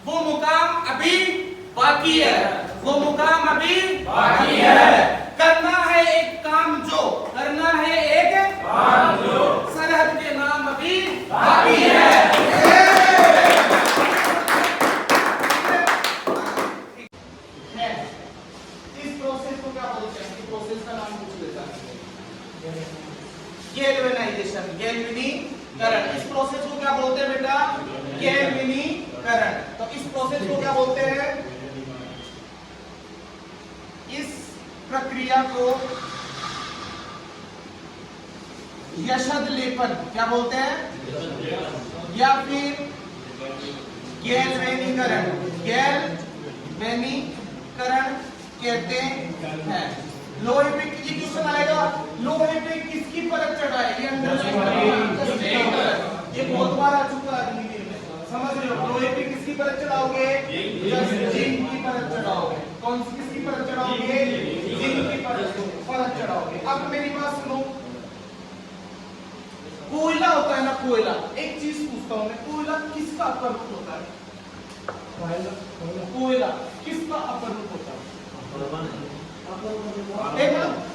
वो मुकाम अभी बाकी है, वो मुकाम अभी बाकी है। करना है एक काम जो, करना है एक काम जो सरहद के नाम अभी बाकी है। इस प्रोसेस को क्या बोलते हैं? इस प्रोसेस का नाम पूछ लेता है, गैल्वेनाइजेशन, गैल्वेनीकरण। इस प्रोसेस को क्या बोलते हैं बेटा? गैल्वेनीकरण। तो इस प्रोसेस को क्या बोलते हैं? इस प्रक्रिया को यशद लेपन क्या बोलते हैं? या फिर गैल्वेनीकरण, गैल्वेनीकरण कहते हैं। लोहे पे ये क्वेश्चन आएगा, लोहे पे किसकी परत चढ़ाए? ये बहुत बार आ चुका है, समझ रहे हो? लोहे पे किसकी परत चढ़ाओगे? जिंक की परत चढ़ाओगे। कौन सी किसकी परत चढ़ाओगे? जिंक की परत चढ़ाओगे। अब मेरी बात सुनो, कोयला होता है ना, कोयला, एक चीज पूछता हूं मैं, कोयला किसका अपर रूप होता है? कोयला किसका अपर रूप होता है?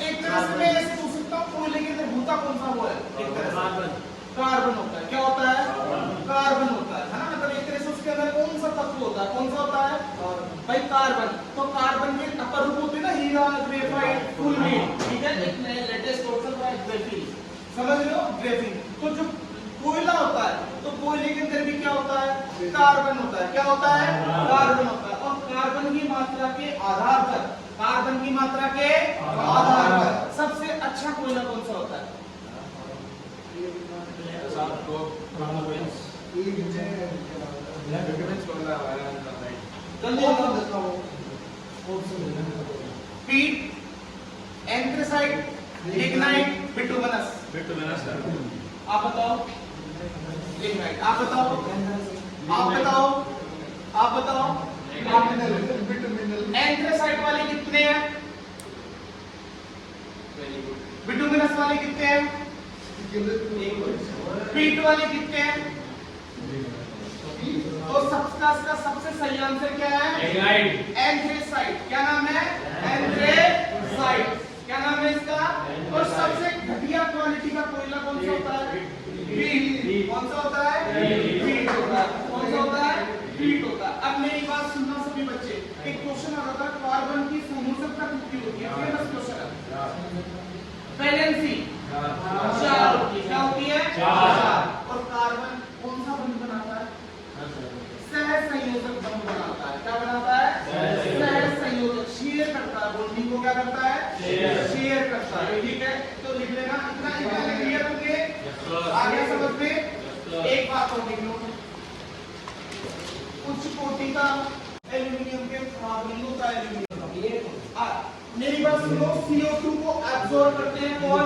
एक तरह से मैं ऐसे पूछ सकता हूँ, कोयले के अंदर होता कौन सा वो है? एक तरह से कार्बन होता है। क्या होता है? कार्बन होता है ना। मतलब एक तरह से उसके अंदर कौन सा तत्व होता है? कौन सा होता है भाई? कार्बन। तो कार्बन के अपर रूप होते हैं ना, हीरा, ग्रेफाइट, फुलमेट, ठीक है? एक नया लेटेस्ट ऑप्शन है ग्रेफीन, समझ रहे हो? ग्रेफीन। तो जो कोयला होता है, तो कोयले के अंदर भी क्या होता है? कार्बन होता है। क्या होता है? कार्बन होता है। और कार्बन की मात्रा के आधार पर, कार्बन की मात्रा के आधार पर सबसे अच्छा कोयला कौन सा होता है? पीट, एंथ्रेसाइट, लिग्नाइट, बिटुमिनस। आप बताओ। लिग्नाइट। आप बताओ। आप बताओ। आप बताओ। एंथ्रेसाइट वाले कितने हैं? बिटुमिनस वाले कितने हैं? पीट वाले कितने हैं? तो सबका सबसे सही आंसर क्या है? एंथ्रेसाइट। क्या नाम है? एंथ्रेसाइट। क्या नाम है इसका? और सबसे घटिया क्वालिटी का कोयला कौन सा होता है? पीट। कौन सा होता है? पीट होता है। कौन सा होता है? पीट होता है। अब मेरी बात सुनना सभी बच्चे, एक क्वेश्चन आ रहा था, कार्बन की समूहकता कितनी होती है? फेमस क्वेश्चन है। वैलेंसी 4 होती है। क्या होती है? 4। और कार्बन कौन सा बंध बनाता है? सहसंयोजक बंध बनाता है। क्या बनाता है? सहसंयोजक। शेयर करता है, बॉन्डिंग को क्या करता है? शेयर करता है। ठीक है, तो लिख लेना, इतना लिख लिया तुमने? आ गया समझ में? एक बात और लिख लो, उच्च कोटि का एल्यूमिनियम के खराब नहीं होता है एल्यूमिनियम। मेरी बात सुनो, CO2 को एब्सॉर्ब करते हैं कौन?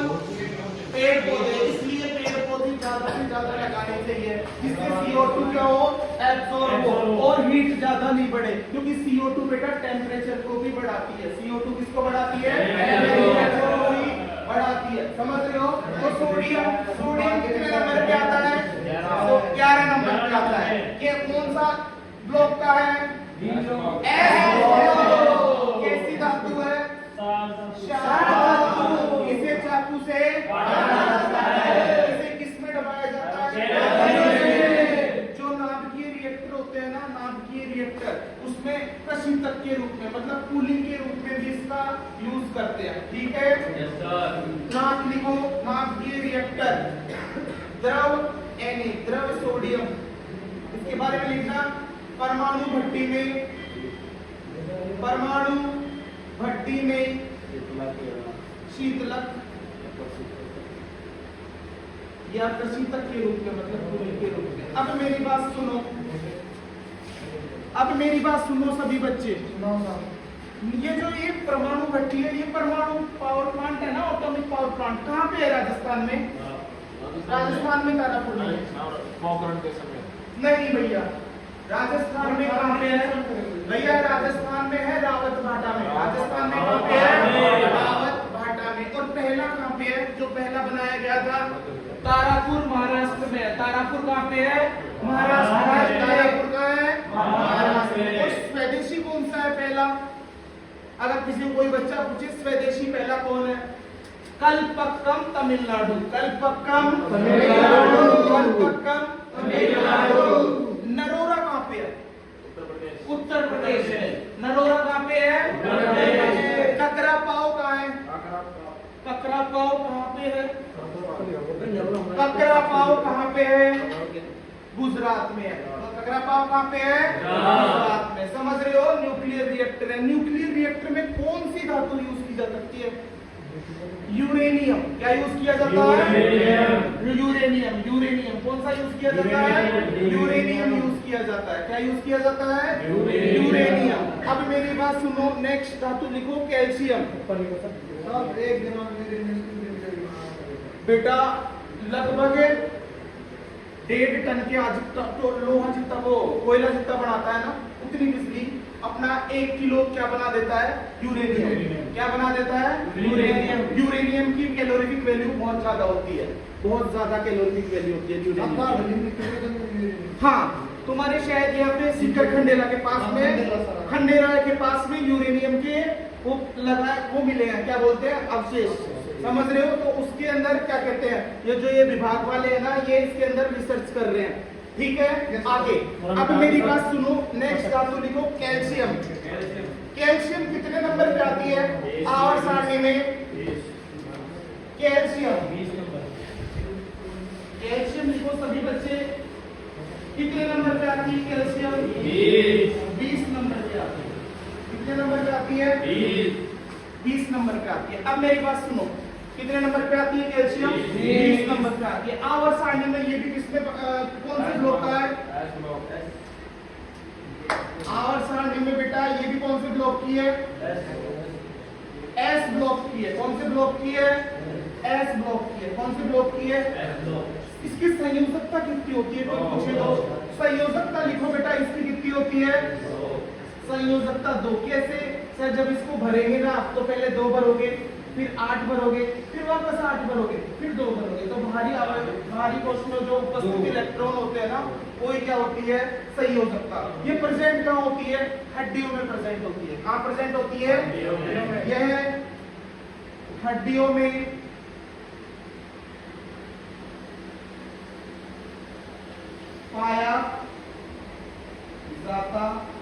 पेड़ पौधे। इसलिए पेड़ पौधे ज्यादा से ज्यादा लगाने चाहिए, जिससे CO2 क्या हो? एब्सॉर्ब हो और हीट ज्यादा नहीं बढ़े, क्योंकि CO2 बेटा टेम्परेचर को भी बढ़ाती है। CO2 किसको बढ़ाती है? टेम्परेचर को भी बढ़ाती है। समझ रहे हो? तो सोडियम, सोडियम कितने नंबर पे आता है? 11 नंबर पे आता है। ये कौन सा ब्लॉक का है? कैसी धातु है? इसे चाकू से इसे किस में दबाया जाता है? जो नाभिकीय रिएक्टर होते हैं ना, नाभिकीय रिएक्टर, उसमें प्रशीतक के रूप में, मतलब कूलिंग के रूप में भी इसका यूज करते हैं। ठीक है? नाक लिखो, नाभिकीय रिएक्टर। द्रव Na, द्रव सोडियम, इसके बारे में लिखना। परमाणु भट्टी में, परमाणु भट्टी में शीतलक या प्रशीतक के रूप में, मतलब कूलिंग के रूप में। अब मेरी बात सुनो, अब मेरी बात सुनो सभी बच्चे। ये जो ये परमाणु भट्टी है, ये परमाणु पावर प्लांट है ना, एटॉमिक पावर प्लांट, कहाँ पे है? राजस्थान में। राजस्थान में तारापुर में। नहीं भैया, राजस्थान में कहाँ पे है भैया? राजस्थान में है रावत भाटा में। राजस्थान में कहाँ पे है? रावत भाटा में। और पहला कहाँ पे है? जो पहला बनाया गया था तारापुर, महाराष्ट्र में है। तारापुर कहाँ पे है? महाराष्ट्र में। तारापुर का है अगर किसी को कोई बच्चा पूछे स्वदेशी पहला कौन है, कल्पक्कम तमिलनाडु, कल्पक्कम तमिलनाडु, कल्पक्कम तमिलनाडु। नरोरा कहाँ पे है? उत्तर प्रदेश है। नरोरा कहाँ पे है? उत्तर प्रदेश। ककरा पाव कहाँ है? ककरा पाव कहाँ पे है? ककरा पाव कहाँ पे है? गुजरात में है। ककरा पाव कहाँ पे है? गुजरात में। समझ रहे हो? न्यूक्लियर रिएक्टर है। न्यूक्लियर रिएक्टर में कौन सी धातु यूज की जा सकती है? यूरेनियम। क्या यूज किया जाता है? यूरेनियम। यूरेनियम कौन सा यूज किया जाता है? यूरेनियम यूज किया जाता है। क्या यूज किया जाता है? यूरेनियम। अब मेरी बात सुनो, नेक्स्ट धातु लिखो कैल्शियम। एक बेटा लगभग 1.5 टन के तो लोहा जितना वो कोयला जितना बनाता है ना, उतनी बिजली अपना 1 किलो क्या बना देता है? यूरेनियम। क्या बना देता है? यूरेनियम। यूरेनियम की कैलोरीफिक वैल्यू बहुत ज्यादा होती है, बहुत ज्यादा कैलोरीफिक वैल्यू होती है यूरेनियम। हाँ, तुम्हारे शायद यहाँ पे सीकर खंडेरा के पास में, खंडेरा के पास में यूरेनियम के वो मिले हैं, क्या बोलते हैं, अवशेष। समझ रहे हो? तो उसके अंदर क्या कहते हैं, ये विभाग वाले हैं ना, ये इसके अंदर रिसर्च कर रहे हैं। ठीक है, आगे। अब मेरी बात सुनो, नेक्स्ट धातु लिखो कैल्शियम। कैल्शियम कितने नंबर पे आती है आवर्त सारणी में? कैल्शियम, कैल्शियम लिखो सभी बच्चे। कितने नंबर पे आती है कैल्शियम? 20 नंबर पे आती है। कितने नंबर पे आती है? 20 नंबर पे आती है। अब मेरी बात सुनो, कितने नंबर पे आती है कैल्शियम? 20 नंबर पे आती है। आवर्त सारणी में ये भी किसमें कौन से ब्लॉक का है? आवर्त सारणी में बेटा ये भी कौन से ब्लॉक की है? एस ब्लॉक की है। कौन से ब्लॉक की है? एस ब्लॉक की है। कौन से ब्लॉक की है? इसकी संयोजकता कितनी होती है? कोई पूछे तो संयोजकता लिखो बेटा, इसकी कितनी होती है? संयोजकता 2। कैसे सर? जब इसको भरेंगे ना तो पहले 2 भरोगे, फिर 8 भरोगे, फिर वापस 8 भरोगे, फिर 2 भरोगे, तो भारी कोश में जो उपस्थित इलेक्ट्रॉन होते हैं ना, वो क्या होती है? संयोजकता। ये प्रेजेंट कहाँ होती है? हड्डियों में प्रेजेंट होती है। कहाँ प्रेजेंट होती है? यह हड्डियों में पाया जाता है।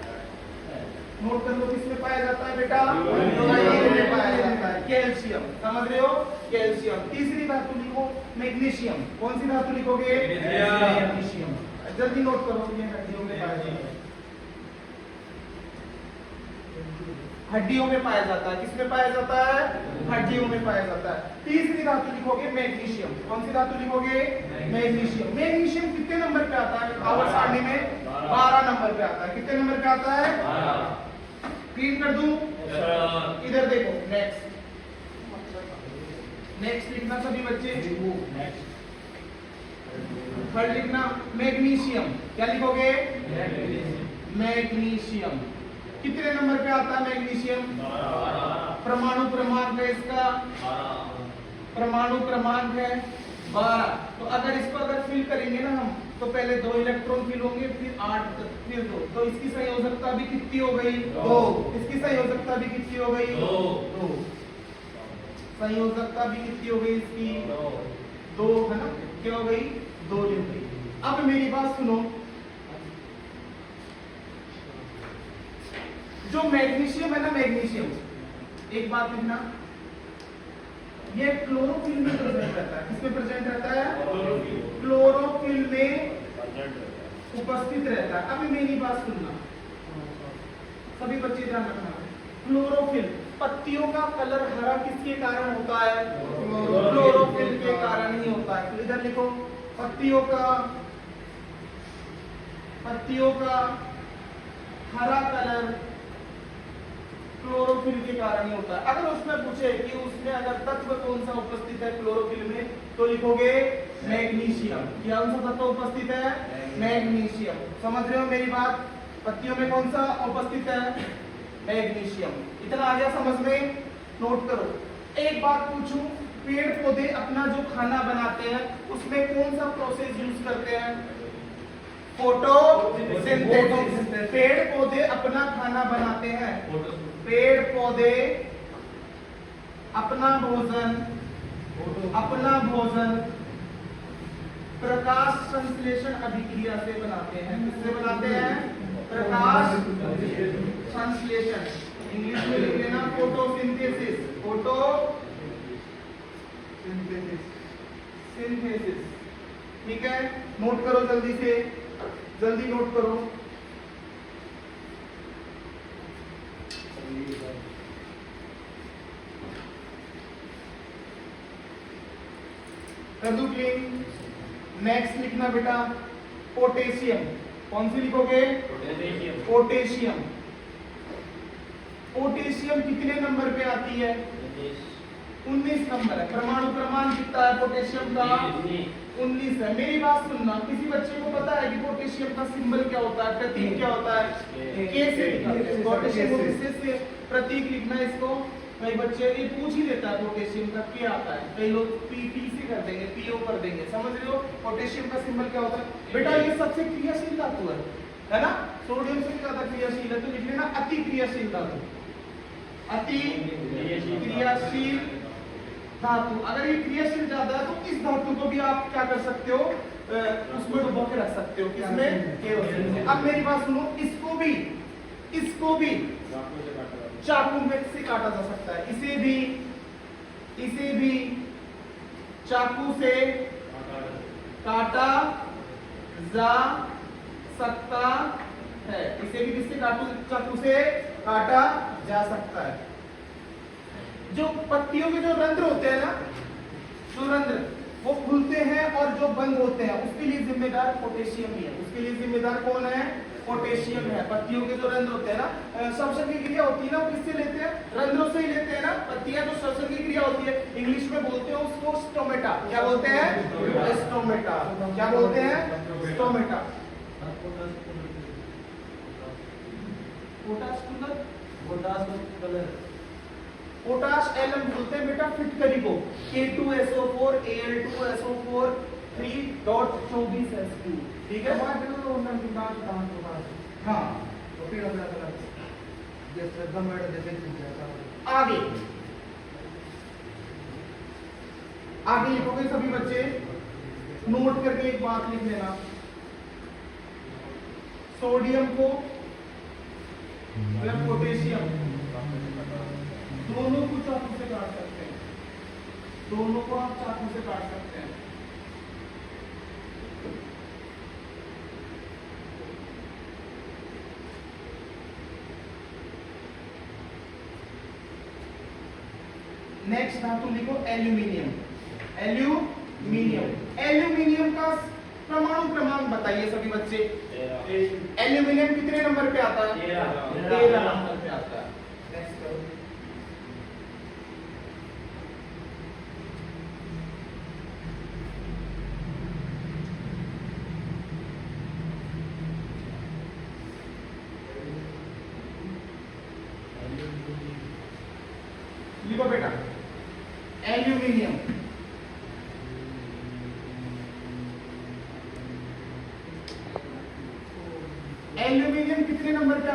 नोट कर लो, किसमें पाया जाता है बेटा? हड्डियों में पाया जाता है। कैल्शियम। समझ रहे हो? कैल्शियम। तीसरी धातु लिखो मैग्नीशियम। कौन सी धातु लिखोगे? मैग्नीशियम। जल्दी नोट करो, ये हड्डियों में पाया जाता है। हड्डियों में पाया जाता है। किसमें पाया जाता है? हड्डियों में पाया जाता है। तीसरी धातु लिखोगे मैग्नीशियम। कौन सी धातु लिखोगे? मैग्नीशियम। मैग्नीशियम कितने नंबर पे आता है आवर्त सारणी में? 12 नंबर पे आता है। कितने नंबर पे आता है? 12। क्लीन कर दूं? इधर देखो, नेक्स्ट नेक्स्ट लिखना सभी बच्चे। थर्ड लिखना मैग्नीशियम। क्या लिखोगे? मैग्नीशियम। कितने नंबर पे आता है मैग्नीशियम? परमाणु क्रमांक है इसका, परमाणु क्रमांक है 12। तो अगर इसको अगर फिल करेंगे ना हम, तो पहले 2 इलेक्ट्रॉन फिल होंगे, फिर 8, फिर 2, तो इसकी संयोजकता भी कितनी हो गई? 2। इसकी संयोजकता भी कितनी हो गई? 2। संयोजकता भी कितनी हो गई इसकी? 2 है ना? क्या हो गई? 2 हो गई। अब मेरी बात सुनो, जो मैग्नीशियम है ना, मैग्नीशियम, एक बात लिखना, ये क्लोरोफिल में प्रेजेंट रहता है। किसमें प्रेजेंट रहता है? क्लोरोफिल में उपस्थित रहता है। अभी मेरी बात सुनना सभी बच्चे, ध्यान रखना। क्लोरोफिल, पत्तियों का कलर हरा किसके कारण होता है? क्लोरोफिल के कारण ही होता है। तो इधर लिखो, पत्तियों का हरा कलर क्लोरोफिल के कारण ही होता है। अगर उसमें पूछे कि उसमें अगर तत्व कौन सा उपस्थित है क्लोरोफिल में, तो लिखोगे मैग्नीशियम। कौन सा तत्व उपस्थित है? मैग्नीशियम। समझ रहे हो मेरी बात? पत्तियों में कौन सा उपस्थित है? मैग्नीशियम। इतना आ गया समझ में? नोट करो। एक बात पूछूं, पेड़ पौधे अपना जो खाना बनाते हैं उसमें कौन सा प्रोसेस यूज करते हैं? फोटोसिंथेसिस। पेड़ पौधे अपना खाना बनाते हैं, पेड़ पौधे अपना भोजन प्रकाश संश्लेषण अभिक्रिया से बनाते हैं। किससे बनाते हैं? प्रकाश संश्लेषण। इंग्लिश में लिख लेना फोटोसिंथेसिस। फोटोसिंथेसिस। ठीक है, नोट करो जल्दी से, जल्दी नोट करो। कर दूं क्लीन? नेक्स्ट लिखना बेटा पोटेशियम। कौन सी लिखोगे? पोटेशियम। पोटेशियम कितने नंबर पे आती है? 19 नंबर है। परमाणु क्रमांक कितना है पोटेशियम का? 19 है। मेरी बात सुनना, किसी बच्चे को पता है कि पोटेशियम का सिंबल क्या होता है, प्रतीक क्या होता है? के से लिखते हैं। पोटेशियम को किससे से प्रतीक लिखना है इसको? कई बच्चे ये पूछ ही लेता है पोटेशियम का क्या आता है, कई लोग पी से कर देंगे, पीओ कर देंगे। समझ रहे हो पोटेशियम का सिंबल क्या होता है? बेटा ये सबसे क्रियाशील धातु है ना, सोडियम से ज्यादा क्रियाशील है, तो लिख लेना अति क्रियाशील धातु। अति क्रियाशील धातु। अगर ये क्रियाशील ज्यादा है तो इस धातु को भी आप क्या कर सकते हो, उसमें डुबो के रख सकते हो। किसमें? केरोसिन में। अब मेरी बात सुनो, इसको भी चाकू में से काटा जा सकता है। इसे भी चाकू से काटा जा सकता है। इसे भी किससे चाकू से काटा जा सकता है। जो पत्तियों के जो रंध्र होते हैं ना, जो रंध्र वो खुलते हैं और जो बंद होते हैं, उसके लिए जिम्मेदार पोटेशियम ही है। उसके लिए जिम्मेदार कौन है? पोटेशियम है। पत्तियों के जो रंध्र होते हैं ना, श्वसन की क्रिया होती है ना, वो किससे लेते हैं? रंध्रों से ही लेते हैं ना। पत्तियां जो श्वसन की क्रिया होती है, इंग्लिश में बोलते हैं उसको स्टोमेटा। क्या बोलते हैं? स्टोमेटा। क्या बोलते हैं? स्टोमेटा। पोटाश एलम बोलते हैं बेटा फिटकरी को। K2SO4 Al2SO4 3.24Sq। ठीक है, हाँ। आगे लिखोगे सभी बच्चे, नोट करके एक बात लिख लेना। सोडियम को मतलब पोटेशियम दोनों को चाकू से काट सकते हैं। दोनों को आप चाकू से काट सकते हैं। नेक्स्ट धातु लिखो एल्यूमिनियम। एल्यूमिनियम का परमाणु क्रमांक बताइए सभी बच्चे। एल्यूमिनियम कितने नंबर पे आता है? 13 नंबर पे आता है। नेक्स्ट करो। लिखो बेटा एल्यूमिनियम। एल्यूमिनियम कितने नंबर पे